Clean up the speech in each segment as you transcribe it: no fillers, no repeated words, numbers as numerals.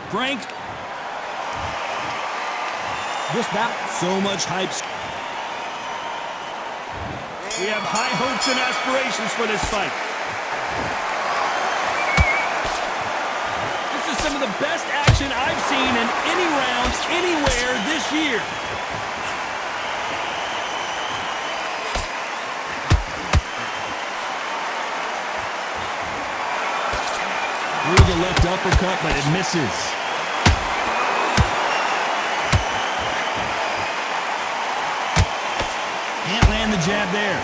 Strength. This bout. So much hype. We have high hopes and aspirations for this fight. This is some of the best action I've seen in any rounds, anywhere this year. Through the left uppercut, but it misses. Can't land the jab there.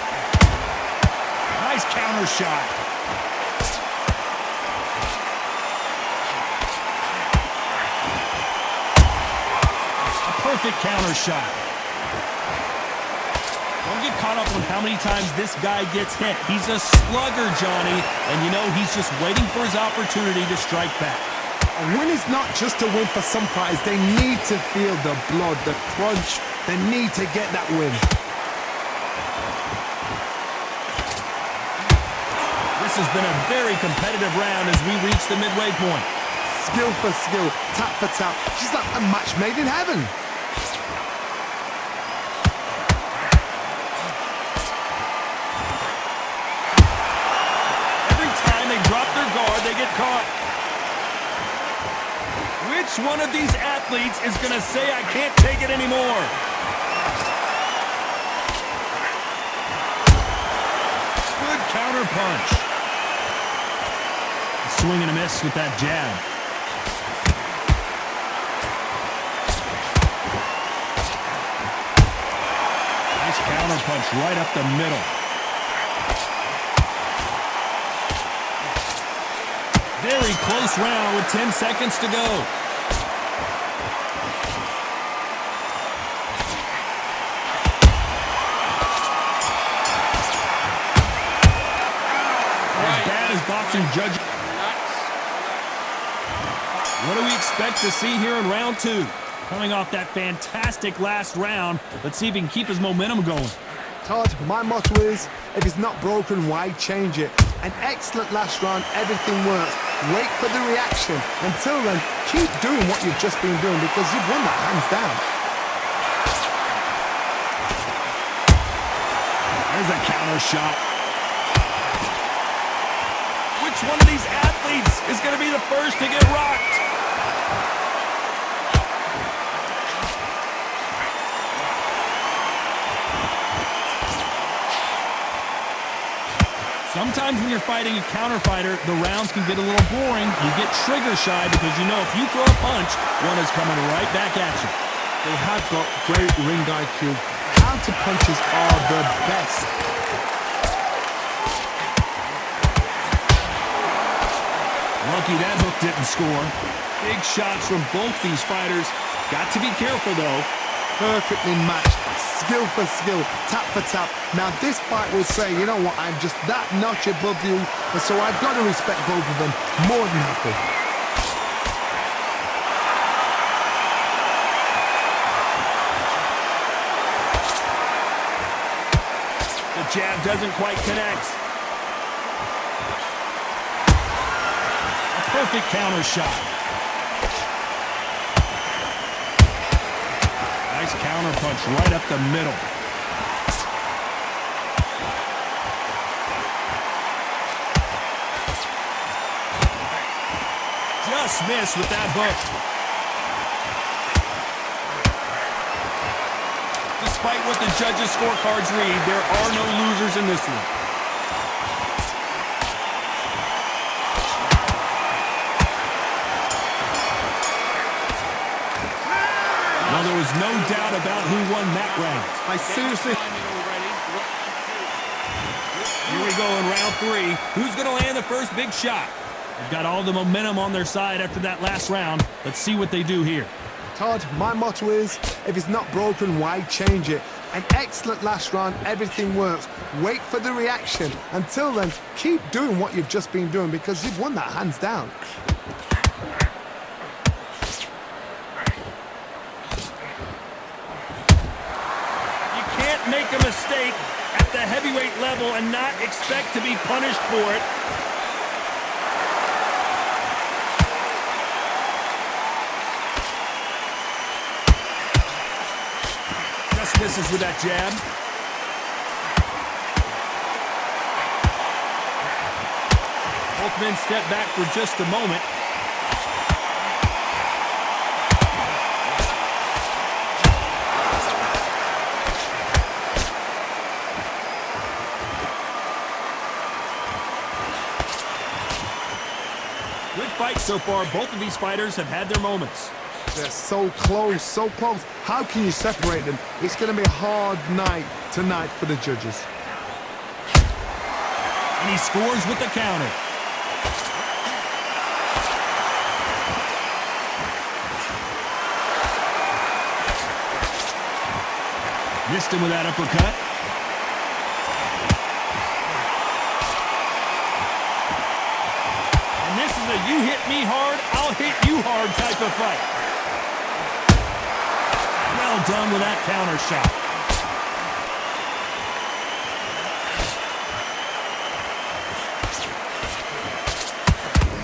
Nice counter shot. A perfect counter shot. Don't get caught up on how many times this guy gets hit. He's a slugger, Johnny, and you know he's just waiting for his opportunity to strike back. A win is not just a win for some fighters. They need to feel the blood, the crunch. They need to get that win. This has been a very competitive round as we reach the midway point. Skill for skill, tap for tap. Just like a match made in heaven. They get caught. Which one of these athletes is going to say, I can't take it anymore? Good counter punch. Swing and a miss with that jab. Nice counter punch right up the middle. Very close round with 10 seconds to go. As bad as boxing judge. What do we expect to see here in round two? Coming off that fantastic last round, let's see if he can keep his momentum going. Todd, my motto is, if it's not broken, why change it? An excellent last round, everything works. Wait for the reaction. Until then, keep doing what you've just been doing because you've won that hands down. There's a counter shot. Which one of these athletes is going to be the first to get rocked? Sometimes when you're fighting a counter fighter, the rounds can get a little boring. You get trigger shy because you know if you throw a punch, one is coming right back at you. They have got great ring IQ. Counter punches are the best. Lucky that hook didn't score. Big shots from both these fighters. Got to be careful though. Perfectly matched. Skill for skill, tap for tap. Now this fight will say, you know what, I'm just that notch above you, and so I've got to respect both of them more than happy. The jab doesn't quite connect. A perfect counter shot. Nice counter punch right up the middle. Just missed with that hook. Despite what the judges' scorecards read, there are no losers in this one. Well, there was no doubt about who won that round. I seriously... Here we go in round three. Who's going to land the first big shot? They've got all the momentum on their side after that last round. Let's see what they do here. Todd, my motto is, if it's not broken, why change it? An excellent last round, everything works. Wait for the reaction. Until then, keep doing what you've just been doing because you've won that hands down. You can't make a mistake at the heavyweight level and not expect to be punished for it. Misses with that jab. Both men step back for just a moment. Good fight so far. Both of these fighters have had their moments. They're so close, so close. How can you separate them? It's going to be a hard night tonight for the judges. And he scores with the counter. Missed him with that uppercut. And this is a you hit me hard, I'll hit you hard type of fight. Well done with that counter shot.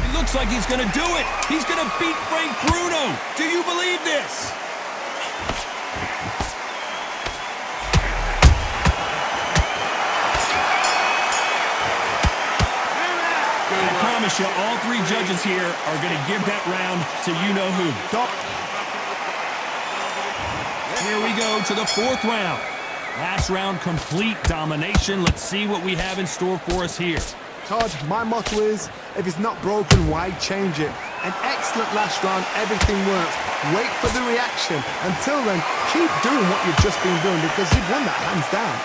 It looks like he's going to do it. He's going to beat Frank Bruno. Do you believe this? You, all three judges here are going to give that round to you-know-who. Here we go to the fourth round. Last round, complete domination. Let's see what we have in store for us here. Todd, my motto is, if it's not broken, why change it? An excellent last round, everything works. Wait for the reaction. Until then, keep doing what you've just been doing because you've won that hands down.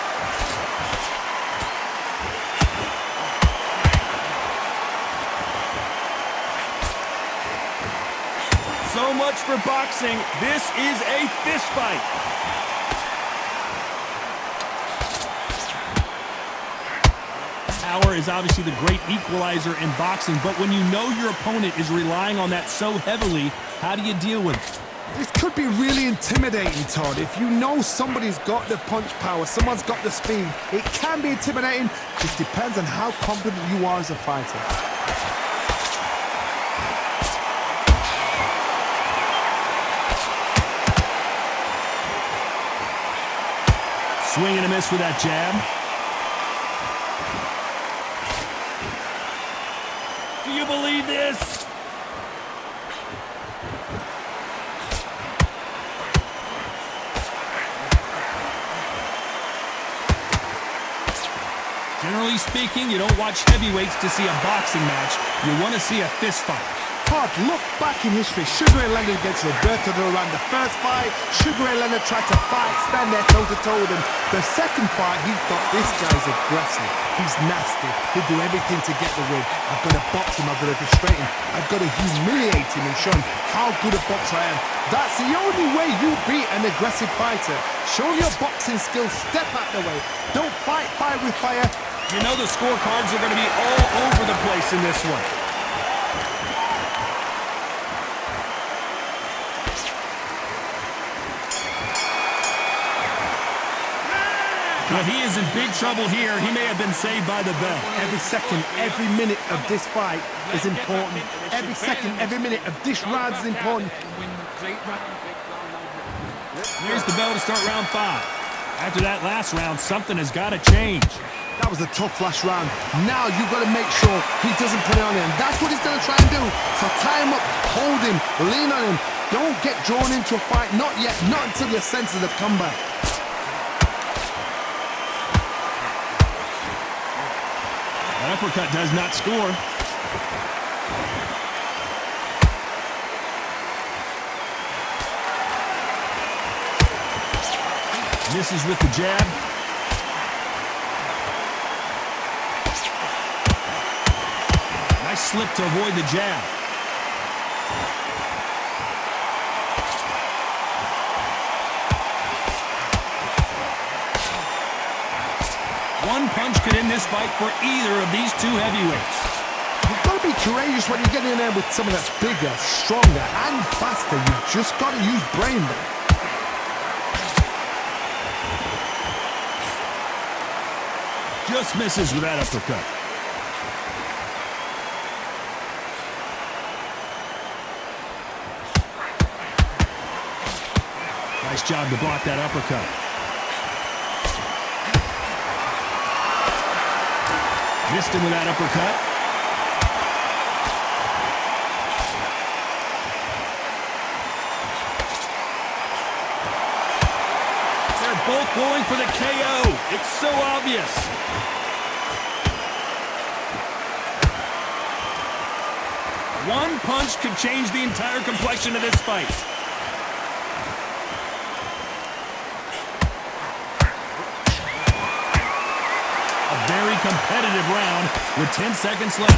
So much for boxing. This is a fist fight. Power is obviously the great equalizer in boxing, but when you know your opponent is relying on that so heavily, how do you deal with it? This could be really intimidating, Todd. If you know somebody's got the punch power, someone's got the speed, it can be intimidating. Just depends on how confident you are as a fighter. Swing and a miss with that jab. Do you believe this? Generally speaking, you don't watch heavyweights to see a boxing match. You want to see a fist fight. Todd, look back in history. Sugar Ray Leonard against Roberto Duran. The first fight, Sugar Ray Leonard tried to fight, stand there toe-to-toe with him. The second fight, he thought, this guy's aggressive. He's nasty. He'll do everything to get the win. I've got to box him. I've got to frustrate him. I've got to humiliate him and show him how good a boxer I am. That's the only way you beat an aggressive fighter. Show your boxing skills. Step out the way. Don't fight fire with fire. You know the scorecards are going to be all over the place in this one. Well, he is in big trouble here. He may have been saved by the bell. Every second, every minute of this fight is important. Every second, every minute of this round is important. Here's the bell to start round 5. After that last round, something has got to change. That was a tough last round. Now you've got to make sure he doesn't put it on him. That's what he's going to try and do. So tie him up, hold him, lean on him. Don't get drawn into a fight. Not yet. Not until your senses have come back. That uppercut does not score. Misses with the jab. Nice slip to avoid the jab. One punch could end this fight for either of these two heavyweights. You've got to be courageous when you get in there with someone that's bigger, stronger, and faster. You've just got to use brain there. Just misses with that uppercut. Nice job to block that uppercut. Missed him with that uppercut. They're both going for the KO. It's so obvious. One punch could change the entire complexion of this fight. A very competitive round with 10 seconds left.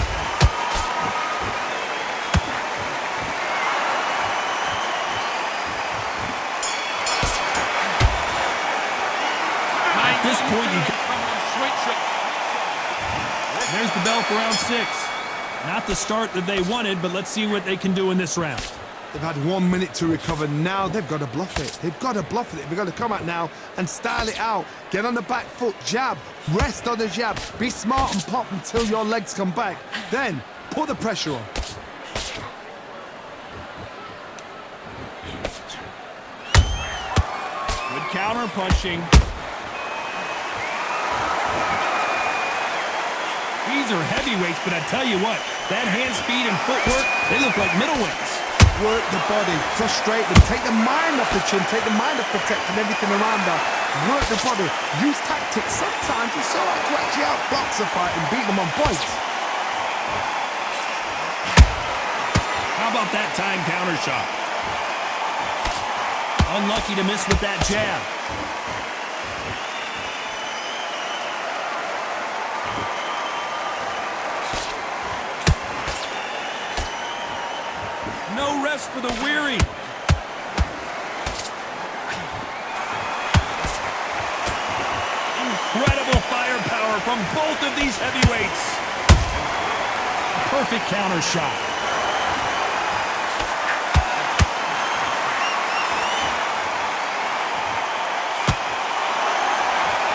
At this point, there's the bell for round 6. Not the start that they wanted, but let's see what they can do in this round. They've had 1 minute to recover. Now they've got to bluff it. They've got to bluff it. They've got to come out now and style it out. Get on the back foot, jab, rest on the jab. Be smart and pop until your legs come back. Then put the pressure on. Good counter punching. These are heavyweights, but I tell you what, that hand speed and footwork, they look like middleweights. Work the body, frustrate them, take the mind off the chin, take the mind off protecting everything around her. Work the body, use tactics. Sometimes it's so hard to actually outbox a fight and beat them on points. How about that time counter shot? Unlucky to miss with that jab. No rest for the weary. Incredible firepower from both of these heavyweights. Perfect counter shot.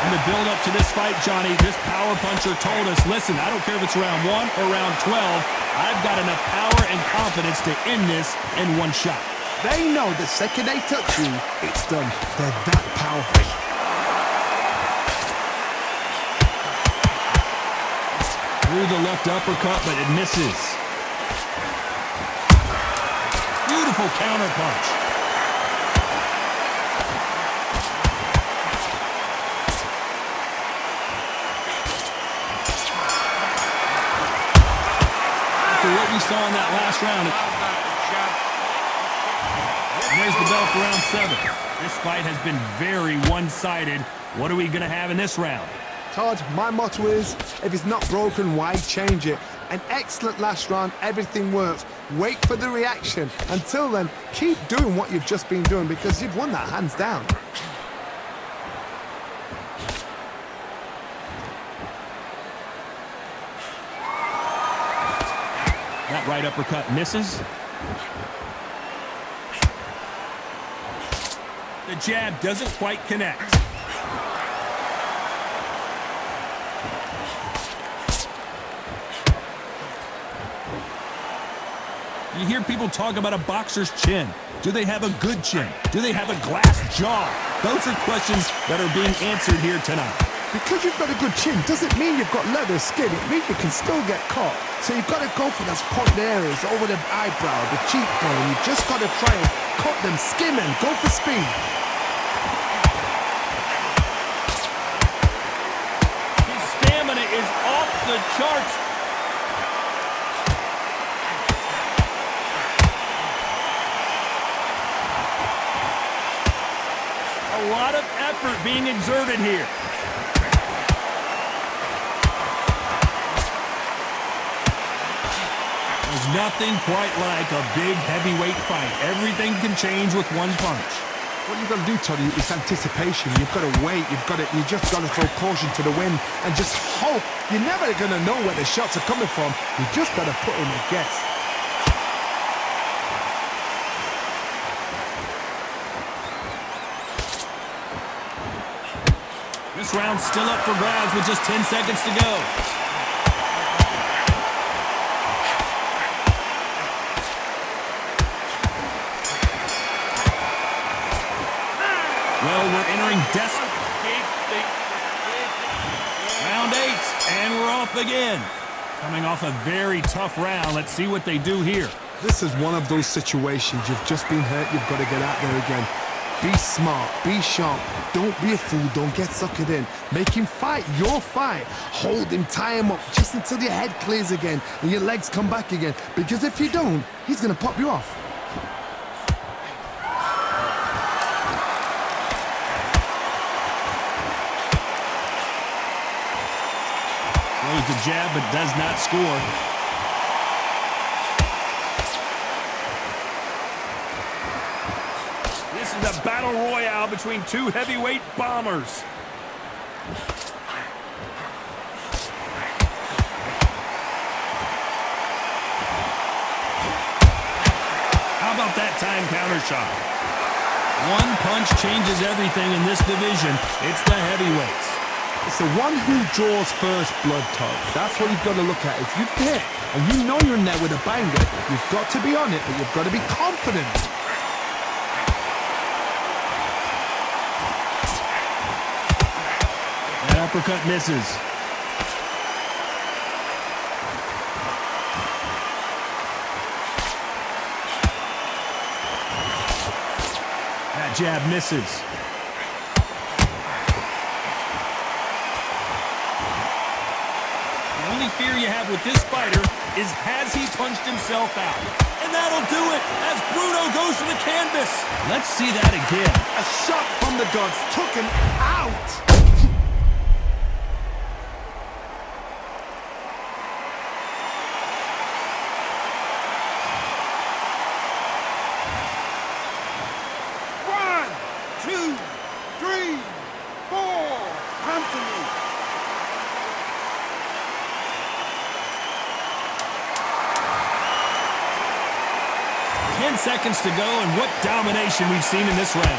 In the build-up to this fight, Johnny, this power puncher told us, listen, I don't care if it's round 1 or round 12, I've got enough power and confidence to end this in one shot. They know the second they touch you, it's done. They're that powerful. Through the left uppercut, but it misses. Beautiful counter punch. What we saw in that last round. And there's the bell for round 7. This fight has been very one-sided. What are we going to have in this round? Todd, my motto is, if it's not broken, why change it? An excellent last round, everything works. Wait for the reaction. Until then, keep doing what you've just been doing because you've won that hands down. That right uppercut misses. The jab doesn't quite connect. You hear people talk about a boxer's chin. Do they have a good chin? Do they have a glass jaw? Those are questions that are being answered here tonight. Because you've got a good chin doesn't mean you've got leather skin. It means you can still get caught. So you've got to go for those point areas over the eyebrow, the cheekbone. You've just got to try and cut them, skim and go for speed. His stamina is off the charts. A lot of effort being exerted here. There's nothing quite like a big heavyweight fight. Everything can change with one punch. What you've got to do, Toddy, is anticipation. You've got to wait. You just got to throw caution to the wind and just hope. You're never going to know where the shots are coming from. You just got to put in a guess. This round's still up for grabs with just 10 seconds to go. Well, we're entering desperate. Round 8, and we're off again. Coming off a very tough round. Let's see what they do here. This is one of those situations. You've just been hurt. You've got to get out there again. Be smart. Be sharp. Don't be a fool. Don't get suckered in. Make him fight your fight. Hold him. Tie him up just until your head clears again and your legs come back again. Because if you don't, he's going to pop you off. Throws the jab but does not score. This is a battle royale between two heavyweight bombers. How about that time counter shot? One punch changes everything in this division. It's the heavyweights. It's the one who draws first blood, Todd. That's what you've got to look at. If you hit and you know you're in there with a banger, you've got to be on it, but you've got to be confident. That uppercut misses. That jab misses. The only fear you have with this fighter is, has he punched himself out? And that'll do it as Bruno goes to the canvas. Let's see that again. A shot from the gods took him out. One, two, three, four. Come to me. 10 seconds to go, and what domination we've seen in this round.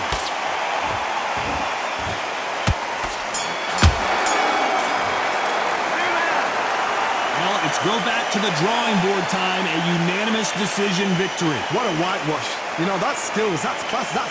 Well, it's go back to the drawing board time, a unanimous decision victory. What a whitewash. You know, that's skills, that's class, that's